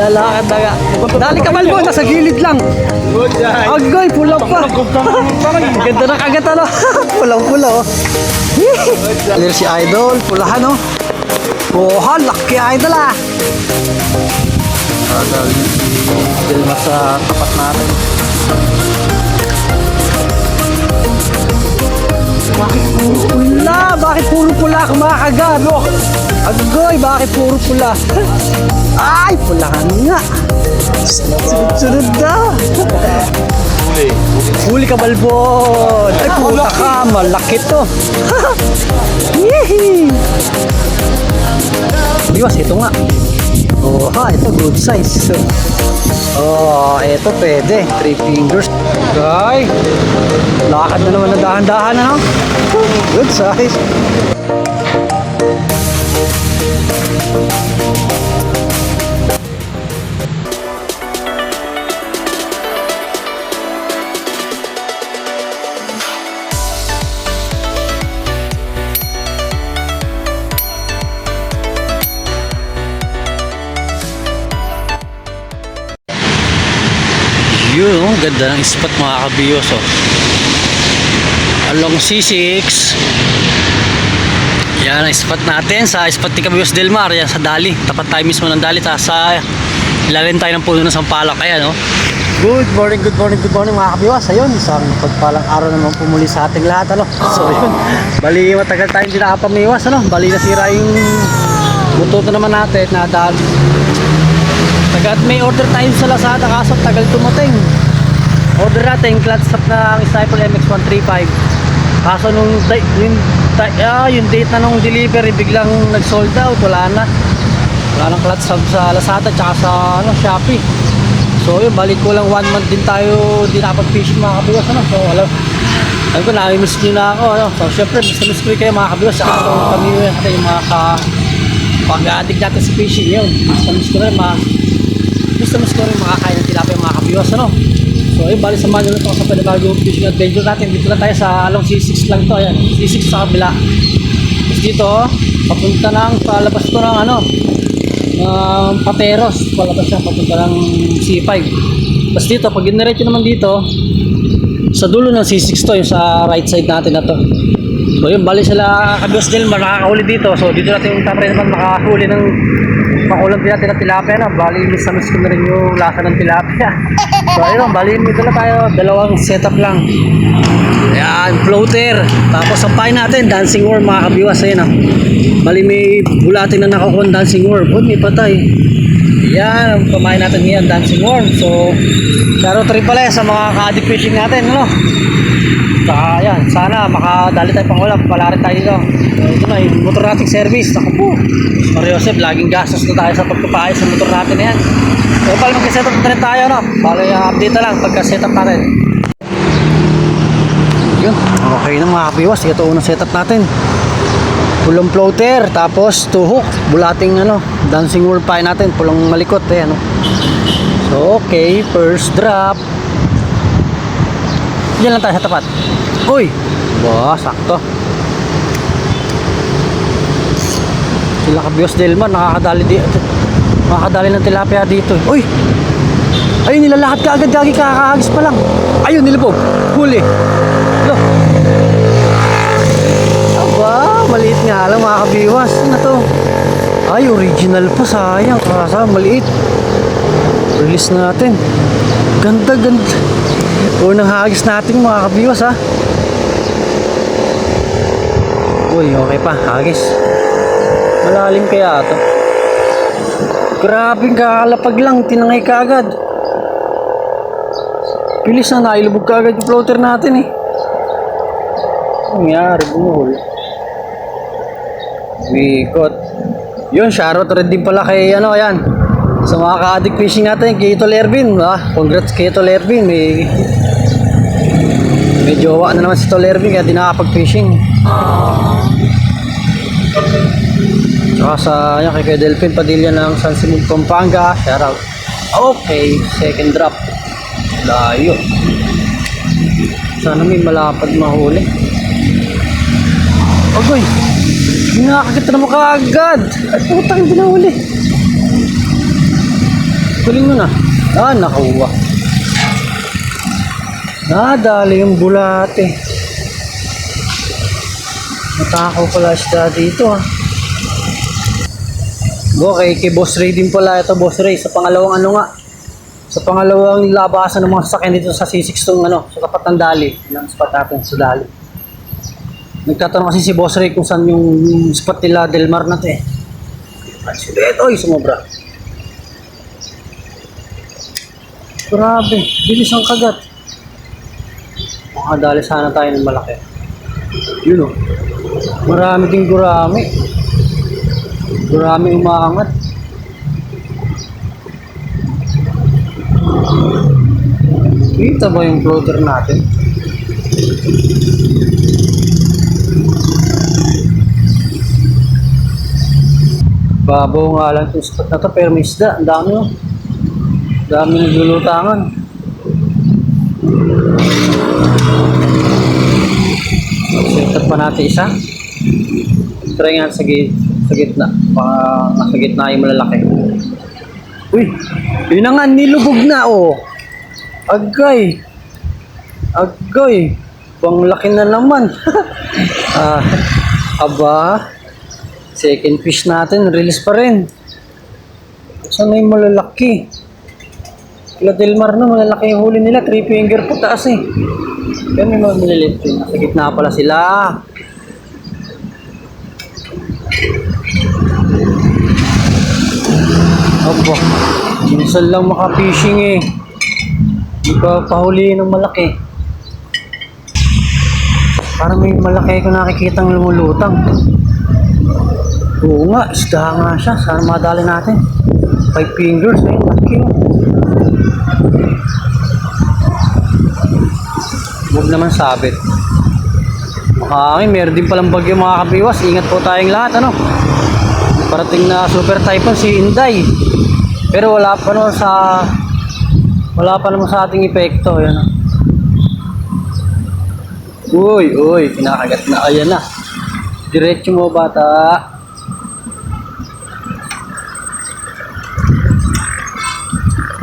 Lalakad na nga. Dali ka Balbo, nasa gilid lang. Agoy, pula pa. Ganda na kagat ano. Pulang-pula oh. Alir si Idol, pulahan oh. Oh, laki Idol ah. Dilma sa tapat natin. Bakit puro pula? Bakit puro pula kumakagat? Oh, agoy, bakit puro pula? Ay, pulahan nga. Sunod-sunod na. Huli ka Balbon. Ay, puta ka. Malaki to. Yehey. Iwas, ito nga. Oh, ha, ito good size. Oh, ito pwede. 3 fingers. Okay. Lakad na naman na dahan-dahan, ano? Good size. Yun, oh, ganda ng spot mga kabiyos oh. Along C6. Yan ang spot natin sa spot ni Kabiyos Delmar. Yan sa Dali, tapat tayo mismo ng Dali. Sa ilalim tayo ng puno ng Sampalok. Ayan oh. Good morning mga kabiyos. Ayun, isang pagpalang araw naman pumuli sa ating lahat ano. So yun, bali matagal tayong hindi nakapamiwas ano. Bali nasira yung buto naman natin na dahil at may order tayo sa Lazada kaso tagal tumating. Order natin clutch stop ng Stifle MX135. Kaso nung yung date na nung delivery biglang nag-sold out, wala nang clutch stop sa Lazada tsaka sa Shopee. So yun, balik ko lang 1 month din tayo di nakapag-fishing mga kabiwas ano. So alam ko na-miss nyo na ako ano. So syempre miss ko kayo mga kabiwas. Saka kami yung mga pag-addict natin sa fishing yun. Miss ko rin makakain ng tilapia mga kabiwas ano. So ayun, bali samahan nyo na ito sa panibagong fishing adventure natin. Dito lang tayo sa along C6 lang to. Ayan, C6 sa kabila. Tapos dito papunta ng palabas to ng Pateros. Palabas siya papunta ng C5. Tapos dito pag iniretso naman dito sa dulo ng C6 to, yung sa right side natin na to. So yun, bali sila Kabiyos Delmar nakakahuli dito. So dito natin yung tapre naman makakahuli ng makulang din natin ng tilapia na. Bali miss ko na rin yung lasa ng tilapia. So ayun, bali dito na tayo, dalawang setup lang. Ayan, floater. Tapos sampahin natin, dancing worm mga kabiwas. Ayan ah. Bali may bulatin na nakakuha dancing worm. Oh, may patay. Ayan, pamahin natin ngayon, dancing worm. So shoutout rin pala sa mga ka-addict fishing natin ano. Saka yan, sana makadali tayo pang ulam, pala rin tayo dito. Ito na yung motor nating service. Ako po, Mario Joseph, laging gastos na tayo sa pagpapaayos sa motor natin na yan. So pala mag-setup na rin tayo no. Bali update na lang pagka-setup natin. Yun, okay na mga kabiwas. Ito unang setup natin. Pulong floater, tapos 2 hook, bulating dancing worm pa natin, pulong malikot eh ano. So okay, first drop. Diyan lang tayo sa tapat. Uy! Ba, sakto. Sila Kabiyos Delmar, nakakadali ng tilapia dito. Uy! Ayun, nilalakad ka agad, gagi kakahagis pa lang. Ayun, nilipog. Huli. Look. Aba, maliit nga lang mga kabiwas. Ano to? Ay, original pa, sayang. Kasa, maliit. Release natin. Ganda. Unang hagis natin mga kabiwas ha. Uy, okay pa, hagis. Malalim kaya ito. Grabing kakalapag lang, tinangay ka agad. Pilis na, nailubog ka agad yung floater natin eh. Nangyari, bumuhol. Wikot. Yun, shoutout rin din pala kay yan. Sa mga ka-addict fishing natin, kay Tol Ervin. Congrats kay Tol Ervin. May jowa na naman si Tol Ervin kaya di nakapag-fishing. Saka sa kay Delphine Padilla ng San Simon, Pampanga. Shoutout. Okay, second drop. Layo. Sana may malapad mahuli. Agoy, nakakagit na mo kaagad. At putang hindi nahuli. Tuling mo na. Nakuha. Dali yung bulate. Matakaw pala isda dito ha. Okay, kay Boss Ray din pala ito, Boss Ray. Sa pangalawang sa pangalawang labasan ng mga sasakyan dito sa C6 tong sa tapat ng Dali. Ilang spot natin sa Dali. Nagtatanong kasi si Boss Ray kung saan yung spot nila Delmar na to eh. Ay, sulit. Oy, sumobra. Grabe, bilis ang kagat. Makadali sana tayo ng malaki. Yun o. Marami ding gurami. Gurami umaangat. Kita ba yung floater natin? Babaw nga lang itong spot na to pero may isda. Ang dami o. Dami naglulutangan. Set up pa natin isa. Try nga sa gitna. Baka nasa gitna yung malalaki. Uy! Yun na nga, nilubog na oh. Agay. Agay. Bang laki na naman. Aba. Second fish natin. Release pa rin. Saan na yung malalaki? Kila Delmar na, malalaki yung huli nila. 3 finger po taas eh. Yan may mga mililit din. Nasa gitna pala sila. Aba, minsan lang makapishing eh. Hindi pa pahuliin ng malaki. Parang may malaki ko nakikitang lumulutang. Oo nga, isda nga siya. Sana madali natin. 5 fingers eh, laki oh. Huwag naman sabit. Meron din palang bagyo mga kabiwas. Ingat po tayong lahat, ano? Parating na super typhoon si Inday. Pero wala pa naman sa ating epekto. Yan. Uy, kinakagat na. Ayan na. Diretso mo bata.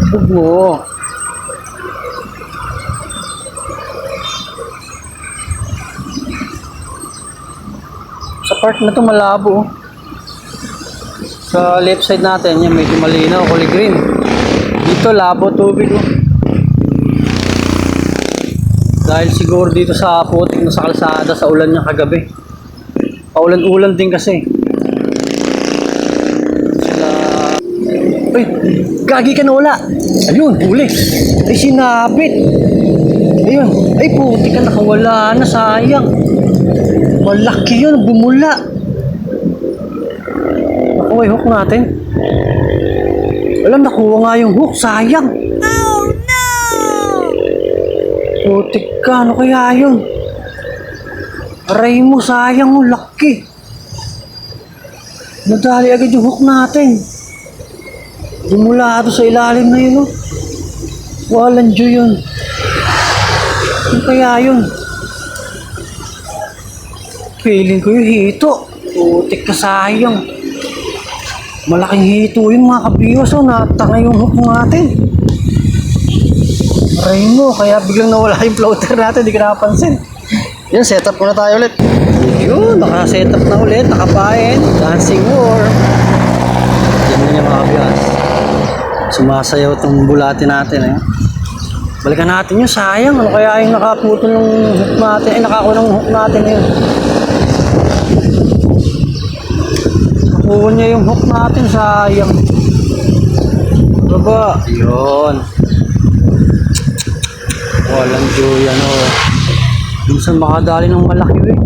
Huwag mo. Sa part na to malabo. Sa left side natin, yan medyo malinaw, kulay green. Dito labo tubig oh. Dahil siguro dito sa putik na sa kalsada sa ulan niya kagabi. Paulan-ulan din kasi. Uy, gagi ka na wala. Ayun, huli. Ay, sinabit. Ayun. Ay, puti ka nakawala na, sayang. Malaki yun, bumula. Nakuha yung hook natin. Alam, nakuha nga yung hook, sayang. Oh, no! Putik ka, ano kaya yun? Aray mo, sayang mo, laki. Nadali agad yung hook natin. Bumula ito sa ilalim na yun, oh. Walang dyo yun. Ano kaya yun? Feeling ko yung hito. Putik ka, sayang. Malaking hito yun mga kabiwas, oh. Natanga yung hook natin. Aray mo, kaya biglang nawala yung floater natin. Hindi ka nakapansin. Yan, setup muna tayo ulit. Yun, naka-setup na ulit. Nakapain. Dancing war. Yan na yung mga kabiwas. Sumasayaw itong bulati natin eh. Balikan natin yun, sayang. Ano kaya yung nakaputo ng hook natin? Ay, nakakuha ng hook natin yun. Nakuha niya yung hook natin, sayang. Baba. Yun. Walang joy, ano. Minsan makadali ng malaki eh.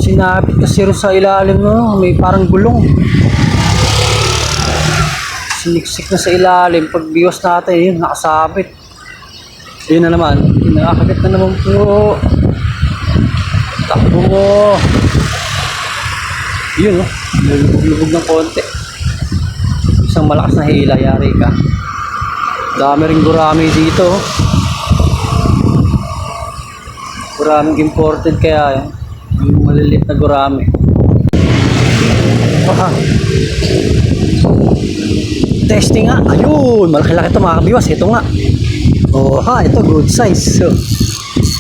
Sinabit kasi rin sa ilalim no, may parang gulong. Siniksik na sa ilalim, pag biwas natin, yun, nakasabit. Yun na naman, nakakagit na naman po. Takbo mo. Yun, oh, lubog ng konti. Isang malakas na hila, yari ka. Dami rin gurami dito. Guraming imported kaya yan. Yung maliliit na gurami. baka. Testing nga. Ayun, malaki-laki ito mga kabiwas. Ito nga. Oh, ha, ito good size. So,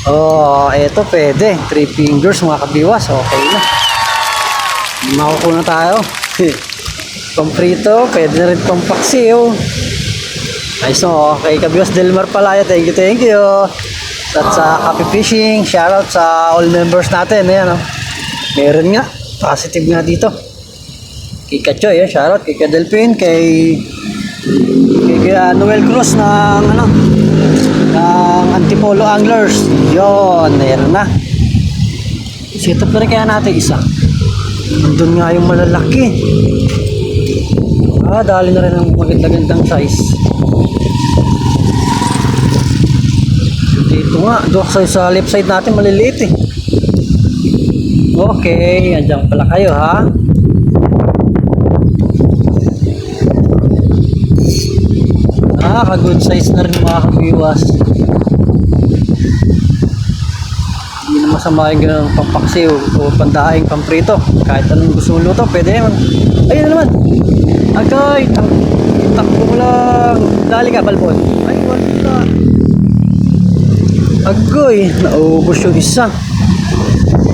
oh, ito pwede. 3 fingers mga kabiwas. Okay na. Makukuha na tayo. Pamprito, pwede na rin pampaksiw. Ay, so, okay, Kabiwas Delmar Palaya, thank you, thank you. At sa Happy Fishing, shoutout sa all members natin. Ayan, oh. Meron nga, positive nga dito. Kay Kachoy, shoutout, kay Kadelpin, kay Noel Cruz ng, ng Antipolo Anglers. Yon, meron na. Set up na rin kaya natin isa. Doon nga yung malalaki. Dali na rin ang magandang size. Dito nga, doon sa left side natin maliliit eh. Okay, andyan pala kayo ha. Ka-good size na rin mga kabiwas. Hindi na masama yung ganang pampaksiw o pandaing pamprito. Kahit anong gusto mong luto, pwede naman. Ayun na naman. Agay, takbo mo lang. Dali ka, balbon. Ay, wala. Agay, naubos yung isa.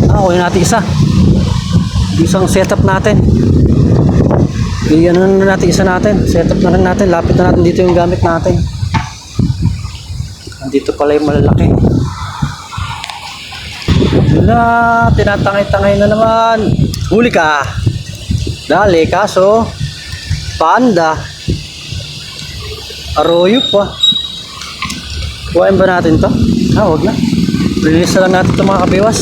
Kunin natin isa. Isang setup natin. Iyan na natin isa natin. Setup na rin natin. Lapit na natin dito yung gamit natin. Dito pala yung malalaki. Wala, tinatangay-tangay na naman. Huli ka. Dali, kaso panda. Arroyo pa. Kuhain ba natin to? Huwag na. Release na lang natin ito mga kabiwas.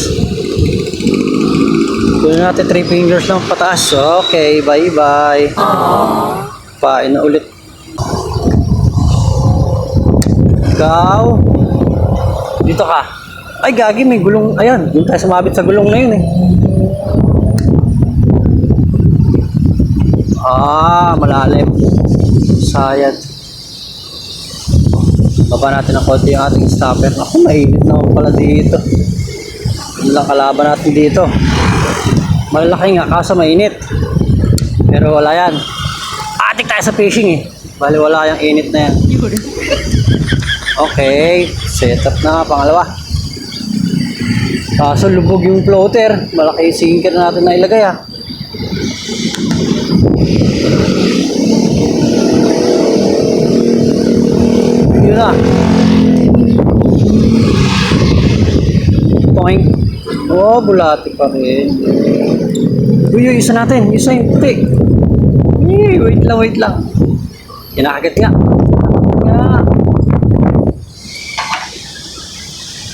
Kunin natin 3 fingers lang pataas. Okay, bye-bye. Pain na ulit. Ikaw. Dito ka. Ay, gagi, may gulong. Ayan, doon tayo sumabit sa gulong na yun eh. Malalim. Sayad. Baba natin ng konti yung ating stopper. Ako, mainit naman pala dito. Yun lang kalaban natin dito. Malalaki nga, kaso mainit. Pero wala yan. Atik tayo sa fishing eh. Bali wala yung init na yan. Okay, setup na pangalawa. Kaso lubog yung floater. Malaki yung sinker na natin na ilagay ah. Yun na. Poing. Bulati pa rin. Uy, isa natin. Isa yung puti. Wait lang. Kinakagat nga.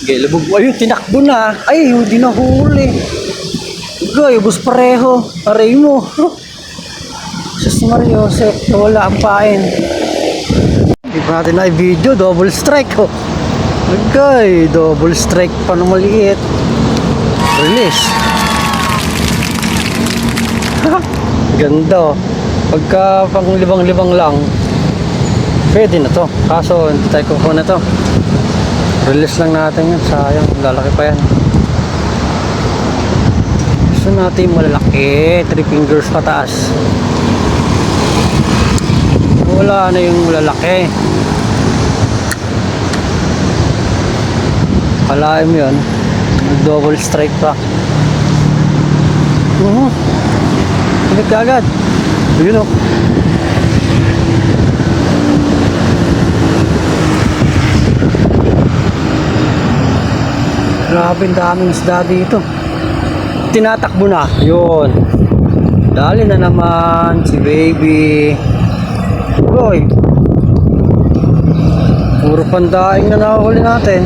Okay, lubog. Ayun, tinakbo na. Ay, hindi na huli. Okay, ubos pareho. Aray mo. Sus Mario, wala ang pain. Hindi pa natin na i-video. Double strike. Okay, double strike pa na maliit. Release. Ganda. Pagka pang libang-libang lang, pwede na to. Kaso hindi tayo kukuha na to. Release lang natin yan. Sayang, lalaki pa yan. Gusto natin malalaki. 3 fingers pataas. Wala na yung lalaki. Kalaim yun. Double strike pa. Pilit ka agad. Yun o. Grabe, daming isda dito. Tinatakbo na. Yun. Dali na naman si baby. Boy. Puro pandaing na nakahuli natin.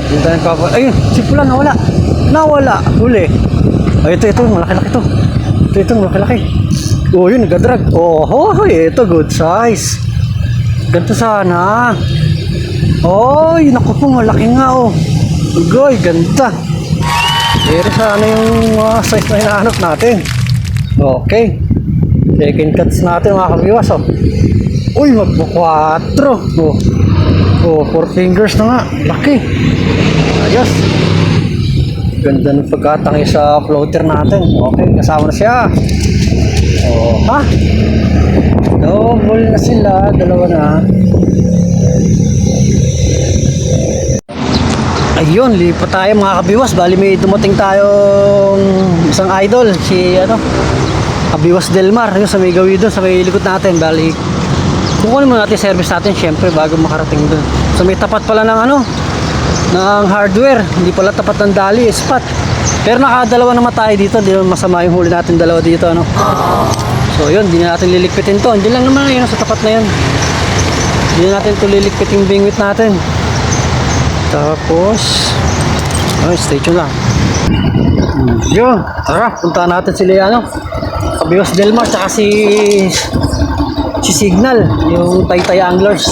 Hindi tayo kapag... Ayun, si Pula nawala. Huli. Ay, ito, malaki-laki to. Ito, malaki-laki. Oh, yun, nagadrag. Ito, good size. Ganito sana. Oy, naku po, malaki nga oh. Ugoy, ganda. Pero sana yung size na hinahanap natin. Okay. Second cuts natin mga kabiwas oh. Uy, magbo 4. 4 fingers na nga. Laki. Ayos. Ganda ng pagkatangay sa floater natin. Okay, kasama na siya. Oh, ha? Double na sila, dalawa na. Ayun, lipat tayo mga kabiwas. Bali may dumating tayong isang idol, si Kabiwas Delmar, yung sa may gawin doon, sa may likod natin. Bali, kukunin muna natin service natin syempre bago makarating doon. So may tapat pala ng ng hardware, hindi pala tapat ng dali, spot. Pero nakadalawa naman tayo dito, hindi naman masama yung huli natin dalawa dito, So yun, hindi na natin lilikpitin to. Hindi lang naman yun sa tapat na yun. Hindi na natin ito lilikpitin yung bingwit natin. Tapos, stay tuned lang. Yun, tara, punta natin sila Kabiwas Delmar, tsaka si Signal, yung Taytay Anglers.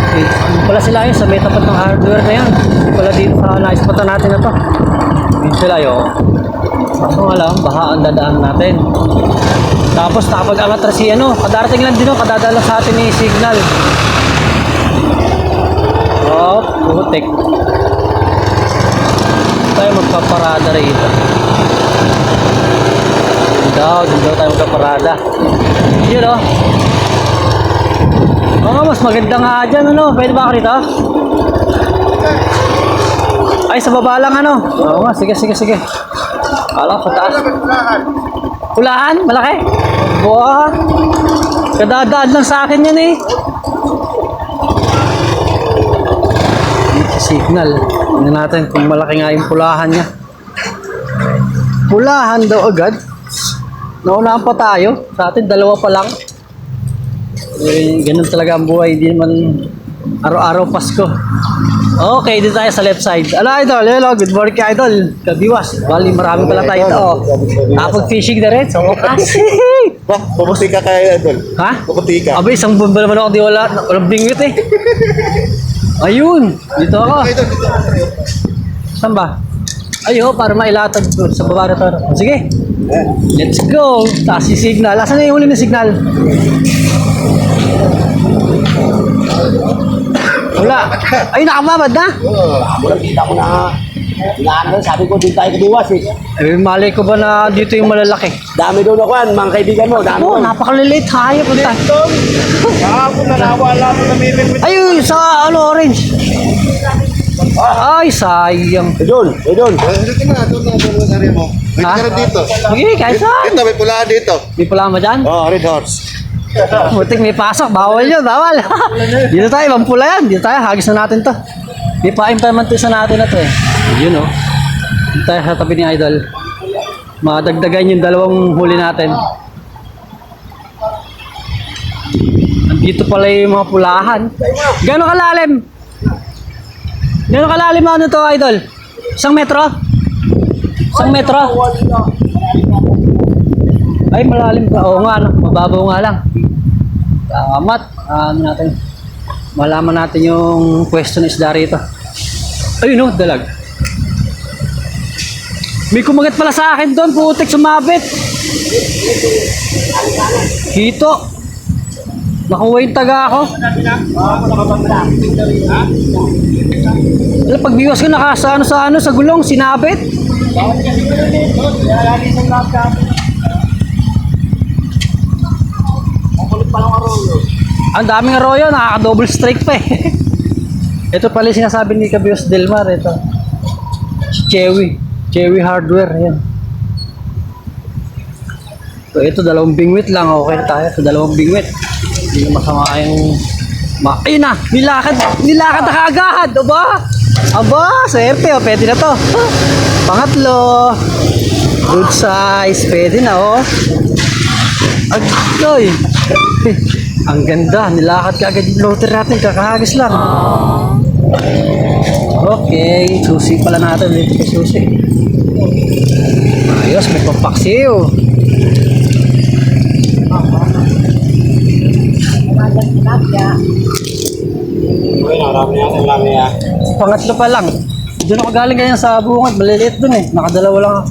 Okay, pala sila yun sa may tapat ng hardware na yan. Pala dito sa naispatan natin na to. Yun sila yun. Kaso nga lang, baha ang dadaan natin. Tapos nakapag-angat na si kadarating lang din kadadala sa atin ni Signal. Oh, putik. Tayo magpaparada rito. Doon daw tayo magpaparada. Yun mas maganda nga dyan pwede ba ako rito? Ay, sa baba lang Oo nga, sige. Alam, sa taas. Pulahan? Malaki? Buha. Kadadaan lang sa akin yan Signal. Tingnan natin kung malaki nga yung pulahan niya. Pulahan daw agad. Naunahan pa tayo. Sa atin, dalawa pa lang. Ganun talaga ang buhay. Hindi naman araw-araw Pasko. Okay, dito tayo sa left side. Idol. Hello, good morning ka, Idol. Kabiwas. Bali, marami pala tayo ito. Kapag-fishing na rin. So, kasi. Puputi ka kaya, Idol. Ha? Puputi ka. Abay, isang buwan ba naman ako di walang bingwit Ayun, dito ako. Saan ba? Para mailatag sa baba na to. Sige. Let's go. Taas si Signal. Asan na yung huli ng Signal? Wala. Ay, nakababad na? Kita ko na. Sabi ko din tayo Kabiwas Malay ko ba na dito yung malalaki? Dami doon ako mga kaibigan mo. Dami mo. Napakalilit. Hayop. Ako nawala mo namimit. Ayun, sa orange. Ay, sayang. Doon. Doon na rin mo. Ha? Dito. Sige, kahit saan. Dito, may pula dito. May pula mo dyan? Red horse. Butik may pasok, bawal yun, bawal. Dito tayo, ibang pula yan. Dito tayo, hagis na natin to. May pa-implementation natin na to Yun Dito tayo sa tabi ni Idol. Madagdagan yung dalawang huli natin. Dito pala yung mga pulahan. Gano'ng kalalim? Gano'ng kalalim to, Idol? 1 metro? 1 metro? Ay, malalim pa. Oo nga, mababaw nga lang. Salamat. Natin. Malaman natin yung question is isda rito. Ayun dalag. May kumagat pala sa akin doon, putik, sumabit. Hito. Nakuha yung taga ako. Pagbiwas ko nakasa sa gulong, sinabit. Ang daming arroyo, nakaka-double strike pa Ito pala sinasabi ni Kabiwas Delmar, ito. Si Chewy Hardware, yan. So ito, 2 bingwit lang, okay tayo sa 2 bingwit. Hindi na masama yung... Ayun na, nilakad na kaagad, aba, swerte, pwede na to. Pangatlo, good size, pwede na Agloy. Ang ganda, nilakad ka agad yung floater natin, kakahagis lang. Okay, susi pala natin dito kay susi. Ayos, may pampaksiw. Pangatlo pa lang. Doon ako galing ganyan sa bungad, maliliit dun nakadalawa lang ako.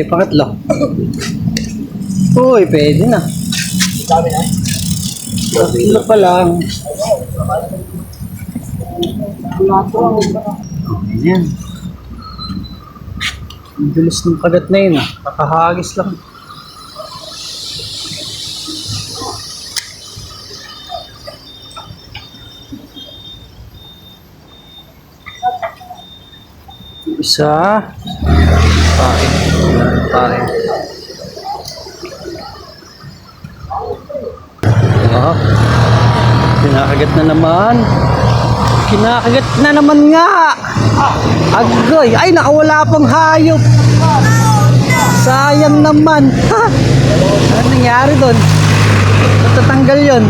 Pangatlo. Uy, pwede na. Pangatlo pa lang. Ayan. Ang bilis ng kagat na yun, ah. Kakahagis lang. Isa. Pain. Pain. Oh. Kinakagat na naman. Kinakagat na naman nga. Agoy. Ay, nakawala pang hayop. Sayang naman. Ha? Ano nangyari doon? Matatanggal yun.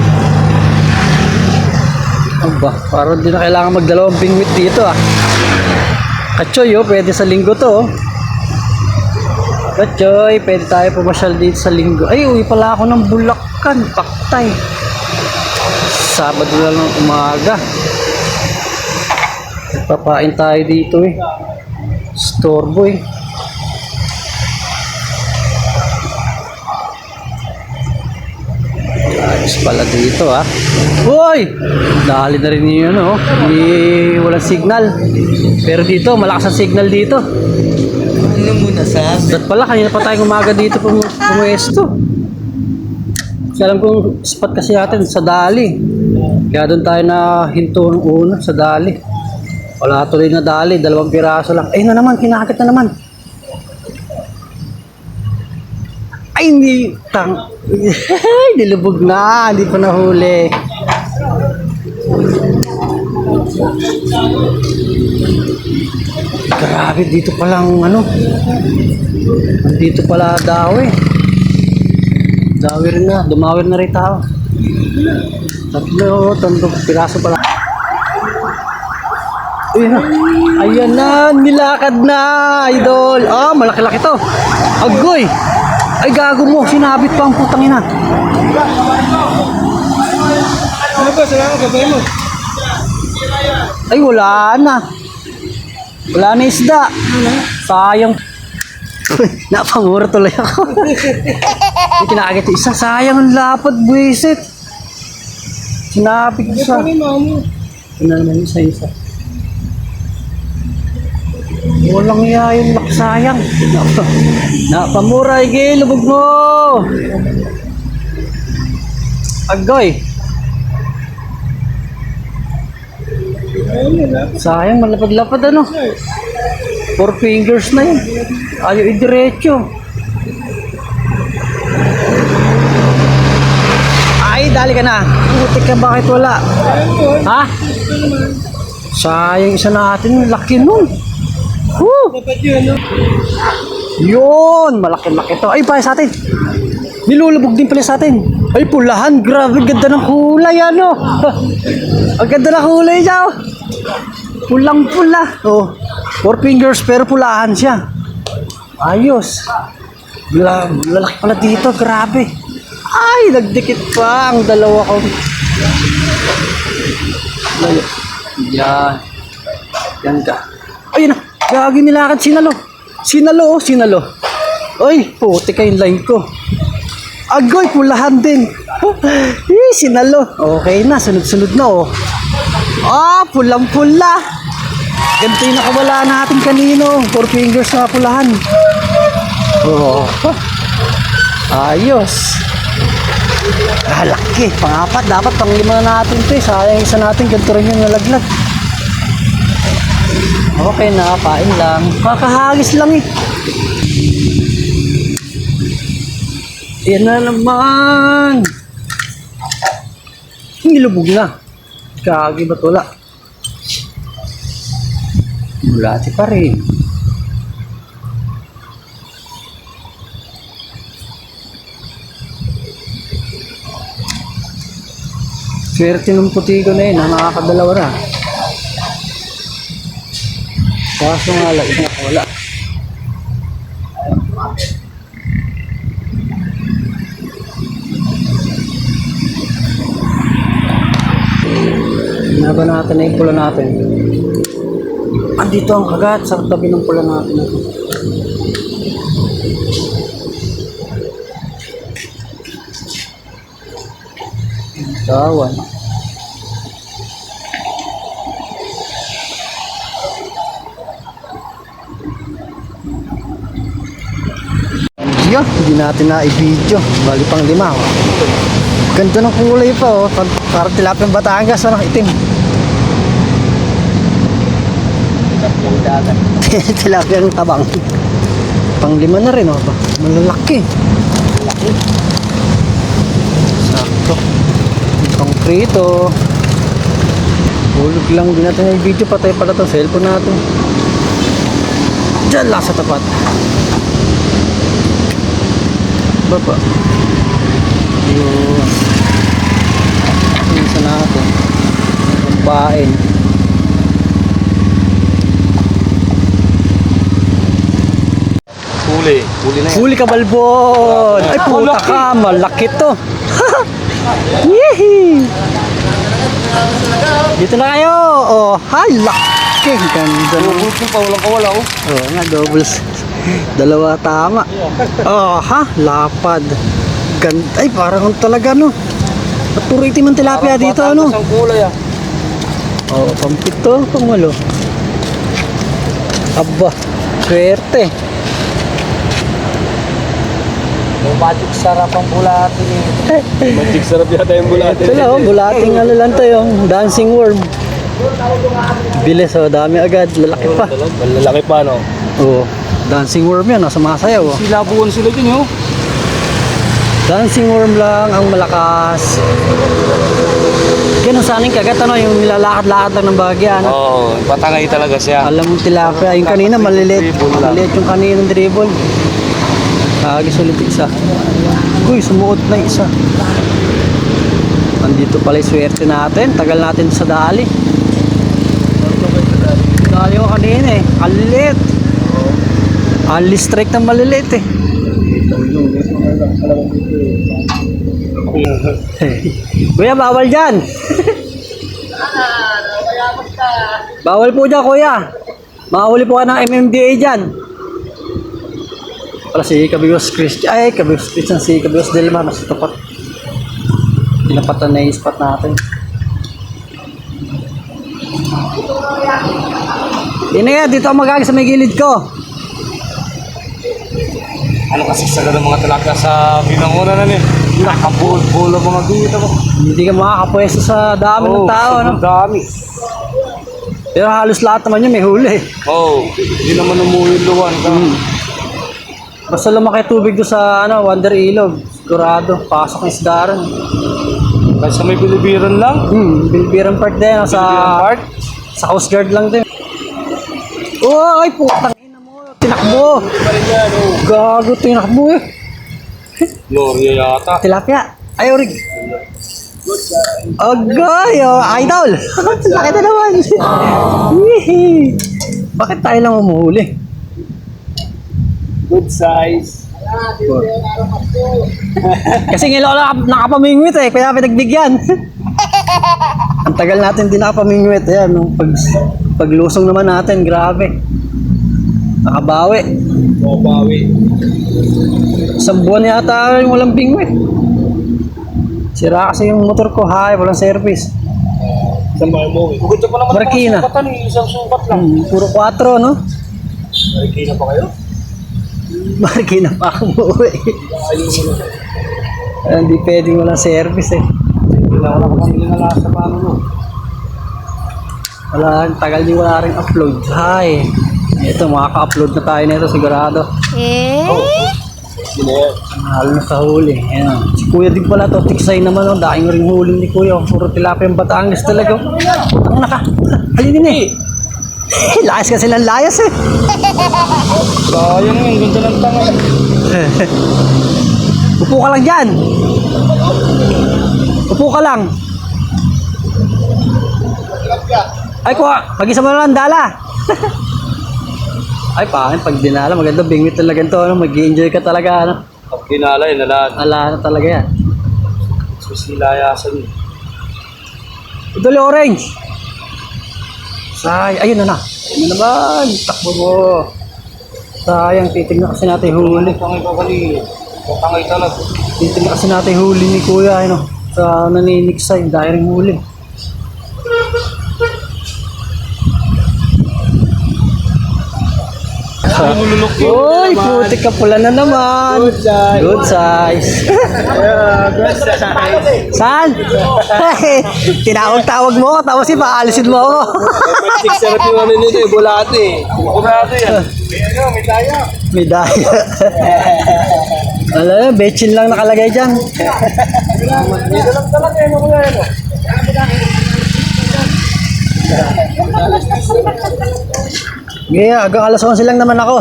Aba, parang di na kailangan magdalawang bingwit dito ah. Kachoy, oh, pwede sa linggo to. Oh. Kachoy, pwede tayo pumasyal dito sa linggo. Ay, uwi pala ako ng Bulacan. Paktay. Sabado na lang umaga. Papain tayo dito eh. Storbo eh. Ayos pala dito ah. Uy! Dali na rin yun oh. Walang signal. Pero dito, malakas ang signal dito. Ano muna sabi? Dapat pala, kanina pa tayong umaga dito pumuesto. Kasi alam kong spot kasi natin sa Dali. Kaya doon tayo na hinto ng una sa Dali. Wala tuloy na Dali, 2 piraso lang. Ay na naman, kinakit na naman. Ay, hindi. Nilubog na, hindi pa nahuli. Grabe, dito palang ano. Dito pala dawi. Dawir na, dumawir na rin tao. 3 piraso pala. Ayan na, nilakad na, idol. Ah, malaki-laki to. Agoy! Ay, gago mo, sinabit pa ang putang ina. Ano ba? Salamat gabay mo. Ay, wala na. Wala na isda. Sayang. Napamura tuloy ako. Hindi kinakagit isa. Sayang ang lapad, buwisit. Sinabit isa. Ito na naman isa-isa. Walang iya yung laksayang. Napamura, Ige, lubog mo. Agoy. Sayang, malapad-lapad ano. 4 fingers na yun. Ayaw idiretso. Ay, dali ka na. Butik ka, bakit wala? Ha? Sayang isa natin, laki nun. Yun, malaki-laki to. Ay, pa sa atin. Nilulubog din pala sa atin. Ay, pulahan. Grabe, ganda ng kulay, ano. Ang ganda ng kulay niya, oh. Pulang-pula. Oh, 4 fingers, pero pulahan siya. Ayos. Lalaki pala dito, grabe. Ay, nagdikit pa ang dalawa ko. Yan. Yan ka. Ayun na. Gagi nilakad, sinalo. Sinalo, oh, sinalo. Ay, puti ka yung line ko. Agoy, pulahan din. Sinalo. Okay na, sunod-sunod na, oh. Ah, pulang-pula. Ganito yung nakawala natin kanino. 4 fingers na pulahan. Oh. Ayos. Laki. Pang-4, dapat pang-5 natin to eh. Sayang isa natin, ganito rin yung nalaglag. Okay na, pain lang. Kakahagis lang eh. Yan na naman. Nilubog na. Kagi ba't wala? Mulati pa rin. Swerte ng puti ko na yun. Nakakadalawa na. Kaso nga lang, wala. Hinaban natin na yung pula natin. Andito ang kagat sa tabi ng pula natin. Tawan. Ayun, hindi natin na i-video. Bali pang 5. Oh. Ganda ng kulay pa oh. Parang tilapia ng Batangas, ano, itim. Tilapia ng tabang. Pang 5 na rin oh. Malalaki. Malaki. Sakto. Pang prito. Hulog lang din natin yung video. Patay pala itong cellphone natin. Diyan lang sa tapat. Baba. Yun. Isa natin. Bain. Huli na yan. Huli ka, Balbon! Ay, puta ka! Malaki to! Yehey! Dito na kayo! Oh, hay! Laki! Ganda na. Double pa, walang kawala oh. Oh, nga, doubles. Dalawa tama. Oh, ha? Lapad. Ganda. Ay, parang talaga, no? At puro itim ang tilapia dito, ano? Ang kulay ah. Oh, pampito, pamalo. Aba, swerte. Magic sarap ang bulati eh. Magic sarap yata yung bulati. Ito lang, oh, bulating ano lang to yung dancing worm. Bilis, oh, dami agad. Lalaki pa. Lalaki pa no? Oh, dancing worm yan, nasa masayaw. Oh. Silabuan sila dyan oh. Dancing worm lang ang malakas. Ganun sana yung kagat, ano, yung nilalakad-lakad lang ng bagya, ano? Oo, patangay talaga siya. Alam mo tilapia, yung kanina maliliit. Maliliit yung kaninang dribble. Kagis ulit isa. Uy, sumuot na isa. Nandito pala yung swerte natin. Tagal natin sa dali. Dali ko kanina eh. Alilit. Strike ng maliliit eh. Kuya, bawal dyan. Bawal po dyan, kuya. Mahuli po ka ng MMDA dyan. Para si Kabigos Christian, ay Kabigos Christian, si Kabigos Delmar, nasa tapat. Pinapatan na yung spot natin. Yun na yan, dito ako magagay sa may gilid ko. Ano kasi sagad ng mga talaka sa binangunan na nakabul-bul ang mga dito mo. Hindi ka makakapwesto sa dami ng tao, ano? Dami. Pero halos lahat naman yun may huli. Hindi naman umuluan ka. Basta lumaki tubig doon sa Wonder Ilog. Sigurado, pasok ng isdaran. Kasi may bilibiran lang. Bilbiran Park din. Sa Bilibiran Park? Sa Coast Guard lang din. Oh, ay putang ina mo. Tinakbo. Gago, tinakbo eh. Gloria yata. Tilapia. Ay, orig. Agay, oh, idol. Laki na naman. Yehey. Bakit tayo lang umuhuli? Good size. Kasi ngayon ako nakapamingwit eh, kaya pinagbigyan. Ang tagal natin din nakapamingwit. Ayan, nung paglusong naman natin, grabe. Nakabawi. Bawi. Isang buwan yata yung walang bingwit. Sira kasi yung motor ko, walang service. Isang bahay mo eh. Gusto pa naman Marikina. sukatan eh. Isang sukat lang. Puro 4, no? Marikina pa kayo? Marikina pa ako umuwi. Hindi pwedeng walang service eh. Wala ka kasi nalasa sa paano mo. Wala, tagal din wala rin upload. Hi. Ito, makaka-upload na tayo nito sigurado. Mahal na sa huli. Ayan. Si Kuya din pala to, tiksay naman. Oh. Daing ring huli ni Kuya. Puro tilapia yung Batangas talaga. Putang na ka. Halin din eh. Layas kasi lang layas eh. Sayang yung ganda ng tanga. Upo ka lang dyan. Upo ka lang. Ay kuha, pag-isa mo na lang dala. Ay pangit, pag dinala, maganda bingwit talaga ito. Ano? Mag-i-enjoy ka talaga. Ano? Pag kinalay na lahat. Ala na talaga yan. Susilayasan. Ito yung orange. Ayun na na. Ayun na naman. Takbo mo. Sayang, titignan kasi natin huli. Tangay ko kanina. Tangay talaga. Titignan kasi natin huli ni Kuya. Ano, sa naniniksay, dahil rin huli. So ah. Uy, putik ka pula na naman. Good size. Saan? Tinawag-tawag mo, tapos ipaalisin mo ako. Sarap yung ano nito eh, bulate. Bulate yan. May daya. Alam, bechin lang nakalagay dyan. Dito lang talaga yun mga yan. Ngayon, hanggang alas 11 lang naman ako.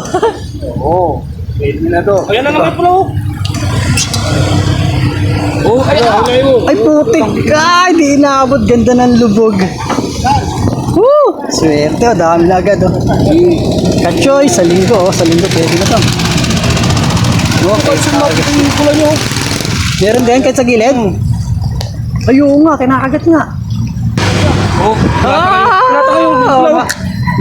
Oo. Pwede na to. Ayan na naman pala oh. Oh, ay mo. Ay, putik ka! Hindi inaabot. Ganda ng lubog. Woo! Swerte, oh. Dami na agad, oh. Kachoy, sa linggo, oh. Sa linggo, pwede na to. Okay, meron din kahit sa gilid. Ayun nga, kinakagat nga. Oh,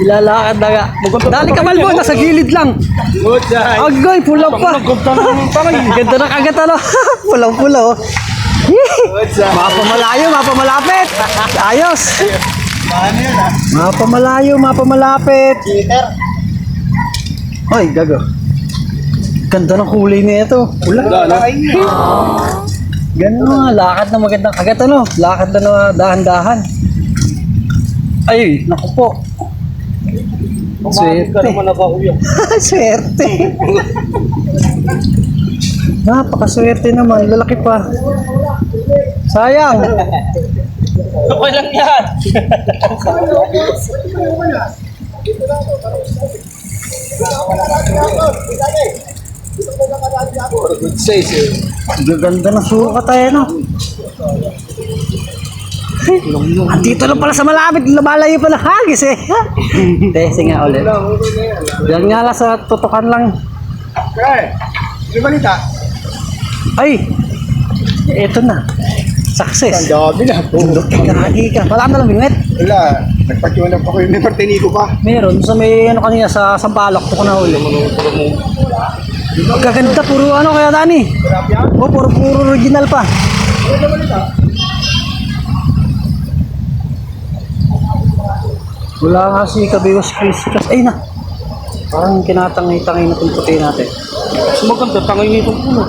Ilalakad na nga. Dali ka malbo, nasa gilid lang. good guys. Agay, pula pa. Ganda na kagat, ano. Pulang-pula, oh. Mapamalayo, mapamalapit. Ayos. Mapamalayo, mapamalapit. Hoy, gago. Ganda ng kulay niya ito. Pula. Ganun nga, lakad na magandang kagat, ano. Lakad na dahan-dahan. Ay, naku po. Swerte. Swerte. Napakaswerte naman. Lalaki pa. Sayang. Okay lang yan. Good size eh. Gaganda ng sukat tayo, no? Andito lang pala sa malapit. Lumalayo pa ng hagis, eh. Testing nga ulit. Yan nga lang sa tutukan lang. Okay. May balita? Ay! Eto na. Success. Dami na. Kagi ka. Wala ka na lang bingwit. Wala. Nagpa-tune up ako yung Martinico pa. Meron. Sa may ano kanina sa Sampalok. Ito ko na uli. Gaganda. Puro ano kaya Dani? Oh, puro original pa. Wala nga si Kabiwas Christmas. Ay na. Parang kinatangay-tangay na itong puti natin. Maganda, tangay nito puno.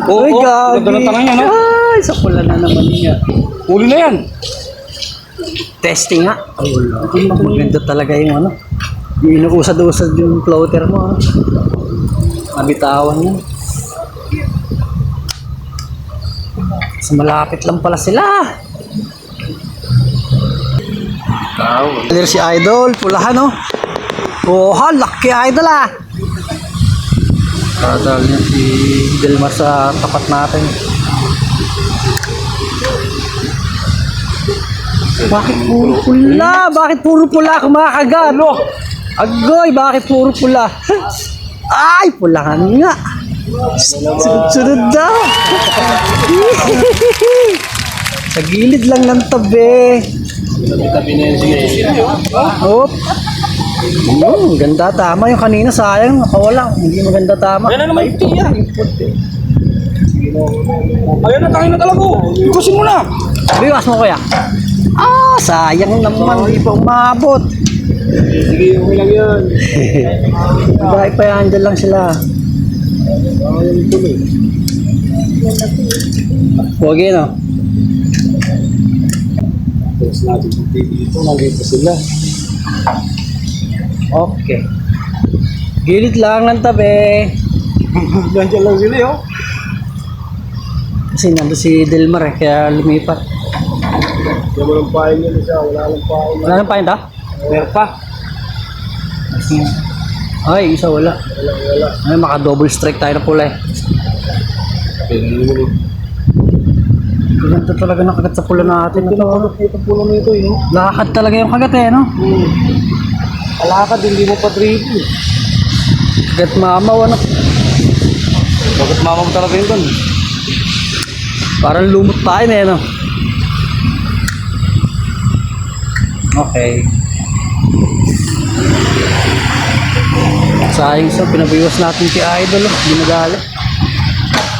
Uy, Oo, gagi. ganda ng tangay niya, no? Ay, sa pula na naman niya. Huli na yan. Testing nga. Ay, wala. Maganda talaga yung ano. Yung inuusad-usad yung floater mo. Nabitawan yan. Sa malapit lang pala sila. Clear si Idol. Pulahan, no? Oh, laki Idol, ah. Kadal niya si Delmar sa tapat natin. Bakit puro pula? Bakit puro pula kumakagat? Agoy, bakit puro pula? Ay, pulahan nga. Sunod-sunod daw. Sa gilid lang ng tabi. Hop. Ganda, tama yung kanina, sayang nakawala. Hindi maganda, tama. Ayan na naman yung tiya. Ayan na, tangay na talaga. Ikusin mo na. Biwas mo kuya. Sayang naman, hindi pa umabot. Sige, okay lang yan. Bahay pa yan, dyan lang sila. Huwag yun, no? Tapos natin dito, nandito sila. Okay. Gilid lang ng tabi. Diyan lang sila, oh. Kasi nandun si Delmar, eh, kaya lumipat. Diyan mo lang pahin yun siya, wala lang pahin. Wala nang pahinta? Meron pa. Ay, isa wala. Wala. Ay, maka-double strike tayo na pula, eh. Ganda talaga ng kagat sa pula natin. Ito pulo nito, yun. Lakad talaga yung kagat, eh, no? Alakad, hindi mo pa dribble. Kagat mamaw, ano? Bakit mama mo talaga yun doon? Parang lumot tayo, eh, no? Okay. Sayang sa pinabiwas natin kay Idol, oh. Hindi nagalit.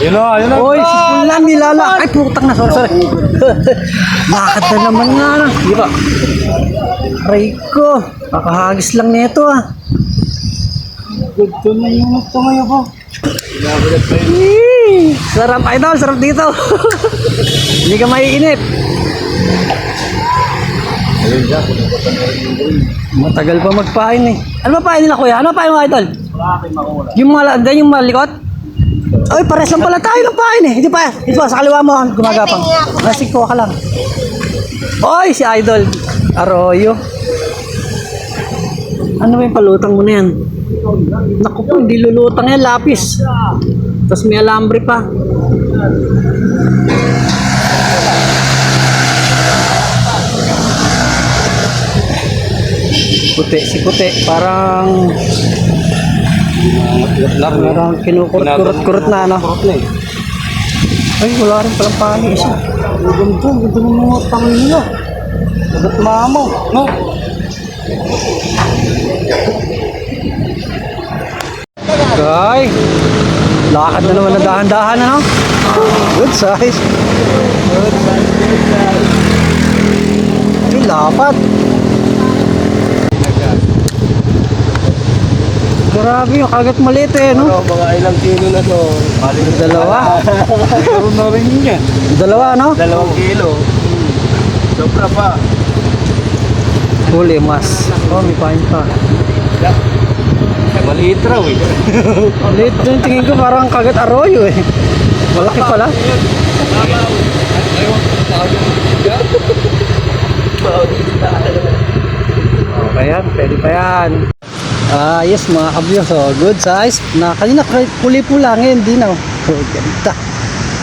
Yun na. Oy, si Pulan nilala. Ay, putang na. Sorry. Bakit na naman nga na? Di ba? Aray ko. Kakahagis lang nito ah. Gusto na yung ito ngayon po. Sarap idol, sarap dito. Hindi ka maiinip. Matagal pa magpain eh. Ano ba pain nila kuya? Ano pain mo idol? Yung yung malikot? Ay, pares lang pala tayo ng pain eh. Hindi pa, ito sa kaliwa mo, gumagapang. Nasig ko ka lang. Oy, si idol. Arroyo. Ano ba yung palutang mo na yan? Naku po, hindi lulutang yan, lapis. Tapos may alambre pa. Puti, si puti. Parang kinukurot-kurot na ano. Ay, wala rin palang pani isa. Ganda ng mga pangino. Ba't mamo, no? Ay, lakad na naman na dahan-dahan ano. Good size. Ay, lapad. Grabe yung kagat maliit eh, no? Mga ilang kilo na to. Dalawa. Meron na rin niya. Dalawa, no? 2 kilo. Sobra pa. Huli, mas. Oh, may pain pa. Maliit raw eh. Maliit yung tingin ko parang kagat arroyo eh. Malaki pala. Okay yan, pwede pa yan. Yes mga kabyo, so good size. Kanina kulay pula, ngayon di na. Oh, ganda.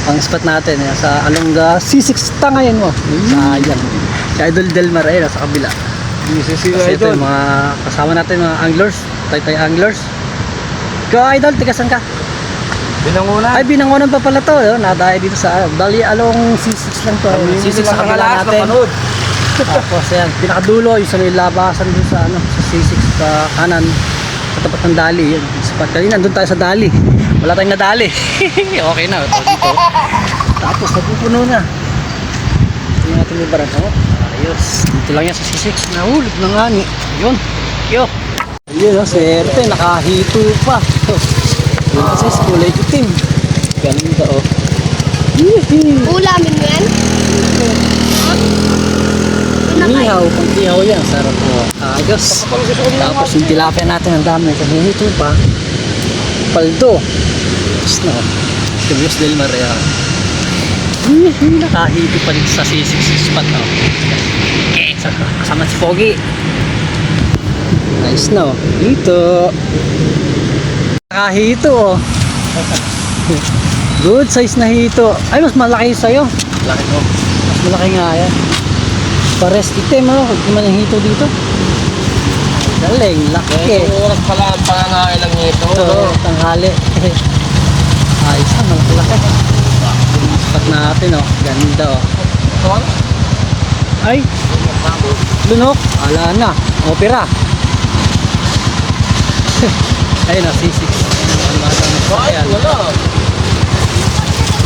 Ang spot natin sa Alonga C6 ta ngayon mo. Sayang. Si Idol Delmar ayun sa kabila. Kasi ito yung mga kasama natin mga anglers, tay anglers. Ikaw Idol, tigasan ka? Binangunan. Ay, Binangonan pa pala to. Nadaya dito sa Bali Along C6 lang to. C6 sa kabila natin. Tapos yan, pinakadulo yung sa may labasan dun sa ano, sa C6 sa kanan, sa tapat ng dali. Yun, spot. Kanina nandun tayo sa dali. Wala tayong nadali. Okay na, ito dito. Tapos napupuno na. Tingnan natin yung barang. Oh, ayos. Dito lang yan sa C6. Nahulog na nga ni. Yun. Yo. Yun, oh, swerte. Nakahito pa. Yun kasi kulay itim. Ganda, oh. Ulamin mo yan? Ihaw, pang ihaw yan, sarap po. Agos. Tapos yung tilapia natin, ang dami. Sabihin ito pa. Paldo. Tapos na. Curious del Maria. Nakahito pa dito sa C6 spot. Oh. Okay, kasama si Pogi. Nice na. Dito. Nakahito. Oh. Good size na hito. Ay, mas malaki sa'yo. Laki mo. Mas malaki nga yan. Pares itim ano, hindi man yung hito dito. Galing, laki. Oras pala ang pangangailang nito. Ito, tanghali. Ayos na, malaki. Yung spot natin oh, ganda oh. Ay, lunok. Ala na, opera. Ayun na, C6. Ay, wala.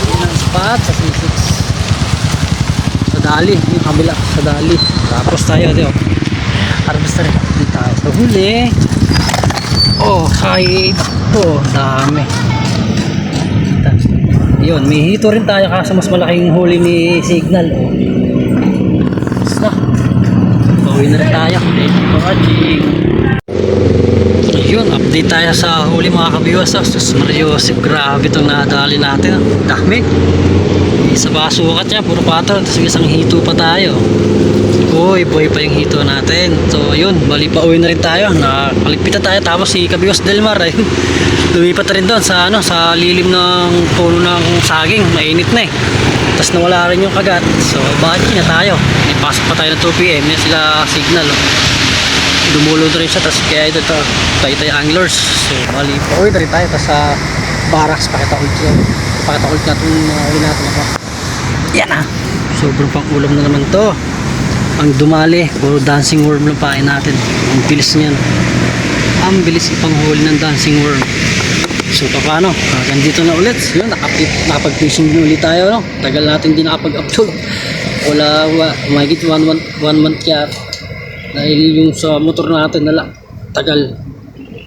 Yun ang spot sa C6. Sa dali, yung kabila sa dali. Tapos tayo dito. Harvester dito tayo sa huli. Oh, kahit ito, dami. Yun, may hito rin tayo kasi mas malaking huli ni Signal. Oh. Na. Pauwi na rin tayo. Thank you for watching. Yun, update tayo sa huli mga kabiwas. Sus Mario, grabe itong nadali natin. Dami. Isa pa sukat niya, puro patol. Tapos isang hito pa tayo. Uy, boy pa yung hito natin. So yun, bali pa uwi na rin tayo. Nakaligpitan tayo. Tapos si Kabiwas Delmar ay lumipat rin doon sa, ano, sa lilim ng puno ng saging. Mainit na eh. Tapos nawala rin yung kagat. So bali na tayo. May pasok pa tayo ng 2 PM. Yan sila Signal. Oh. Dumulod rin siya. Tapos kaya ito tay anglers. So bali pa uwi na rin tayo. Tapos sa barracks pakita ulit natin ulit natin ako. Yan ah. Sobrang pang ulam na naman to. Ang dumali, puro dancing worm lang pain natin. Ang bilis niyan. Ang bilis ipanghuli ng dancing worm. So paano, nandito na ulit. Yun, nakapag-fishing din ulit tayo, no? Tagal natin din nakapag-upload. Mahigit 1 month kaya. Dahil yung sa motor natin, tagal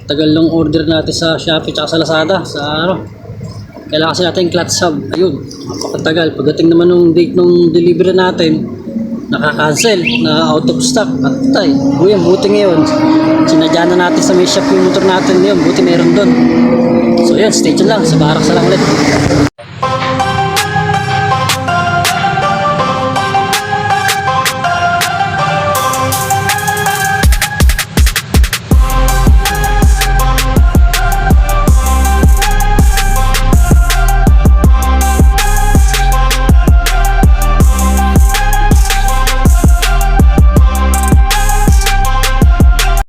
ng order natin sa Shopee tsaka sa Lazada. Kailangan kasi natin clutch hub. Ayun, napakatagal. Pagdating naman nung date ng delivery natin, nakaka-cancel, na out of stock. At tay, buti ngayon. Sinadya na natin sa may shop yung motor natin ngayon. Buti meron doon. So yan, stay tuned lang. Sa Barak sa lang ulit.